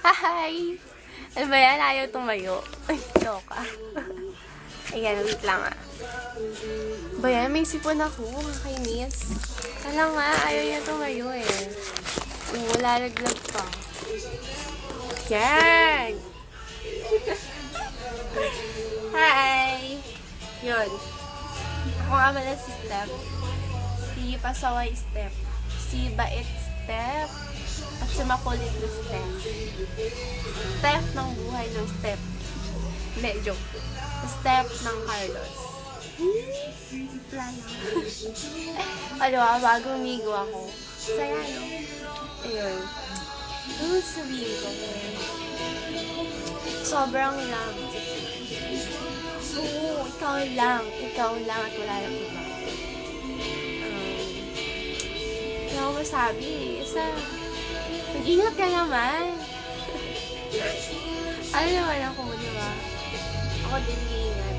Hi! Ano ba yan? Ayaw tumayo. Ay, joke ah. Ayan, wait lang ah. Ba yan? May sipon ako. Kakainis. Kala nga, ayaw niya tumayo eh. Lalaglag pa. Yan! Hi! Yun. Ako nga pala si Steph. Si Pasaway Steph. Si Bait Steph. At si Makulit na Steph. Steph ng buhay ng Steph. Hindi, joke. Steph ng Carlos. Ano ba, bagong migo ako. Saya, no? Ayun. Ano sabihin ko? Sobrang love. Oo, ikaw lang. Ikaw lang at wala lang iba. Ano ako masabi? Isa, mag-ingat ka naman. Ano naman ako, di ba? Ako din ingat.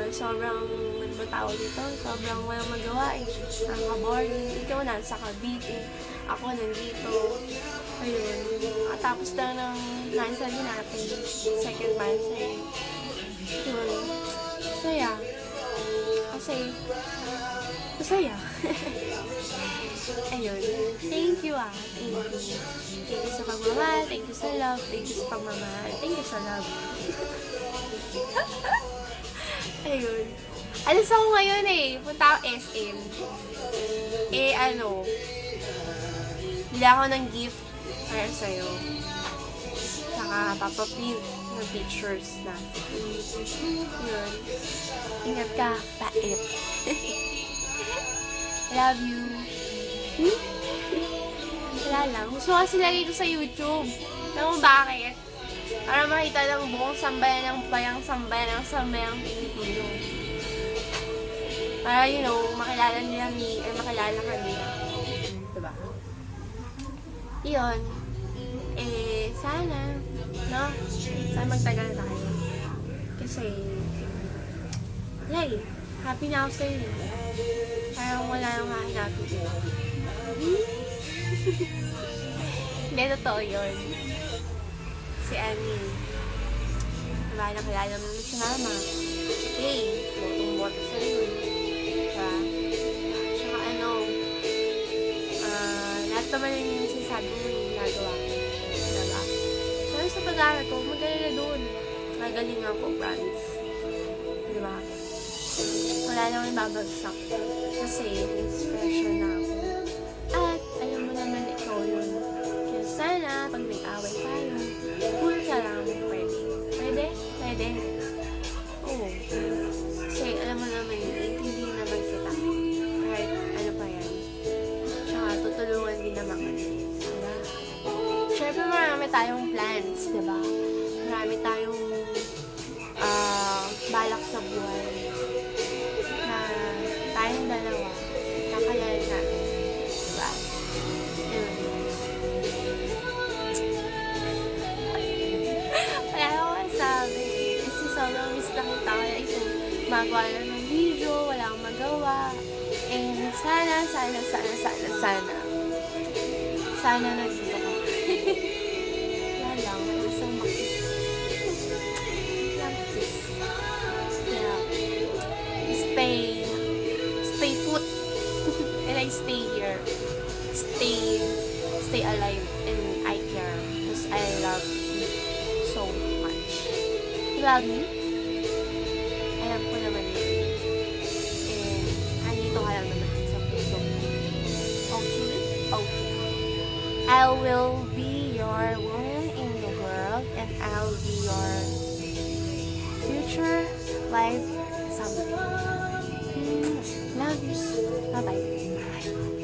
Sobrang, ano ba tawag dito? Sobrang walang magawa eh. Ang ka-boring. Ikaw nasa Cavite. Ako nandito. Ayun. Tapos lang ng nasabi natin. Second month eh. Yun. Masaya. Kasi, masaya. Ayun. Thank you ah. Thank you. Thank you sa pagmamahal. Thank you sa love. Thank you sa pagmamahal. Thank you sa love. Ayun. Alas ako ngayon eh. Punta ako SM. Eh ano, bili ako ng gift para sa'yo. Saka papaprint ng pictures na. Yun. Ingat ka, Bait. Love you. Wala lang. Gusto kasi lagay ko sa YouTube. Alam mo bakit? Para makita ng buong sambayan ng bayang sambayan ng sambayang Pilipino. Para, you know, makilala nila makilala ka nila. Diba? Iyon. Eh, sana, no? Sana magtagal tayo. Kasi, yay, happy na ako sa'yo. Parang wala nang hahanapin ko. Hindi, totoo yun. Si Annie. Diba, nakilala mo si Mama. Hey, botong-boto sa'yo. Diba? Tsaka ano, lahat naman yung sinasabi mo yung nagawa. Diba? So, sa pag-aaral ko, magaling na doon. Magaling ako, promise. Diba? Wala naman babagsak. Kasi, inspiration na ako. At, alam mo naman ikaw yun. Kaya sana, pag may away tayo, cool ka lang. Pwede? Pwede? Pwede? Oo. Kasi, alam mo naman yun, hindi naman kita. Kahit ano pa yan. Tsaka, tutulungan din naman kami. Diba? Siyempre, marami tayong plans, diba? Marami tayong balak sa buhay. Na tayong dalawa, kakayanin natin. Diba? Yun. Wala akong masabi. Kasi sobrang miss na kita. Kaya ito, magawa lang ng video, wala akong magawa. And sana nandito ka. Wala lang, isang makis. Kiss. Yeah. Stay put. And I stay here. Stay alive. And I care. Because I love you so much. You love me? Alam ko naman yun. And andito ka lang naman sa puso. Okay? Okay. I will be your woman in the world. And I'll be your future life someday. Love you. Bye-bye.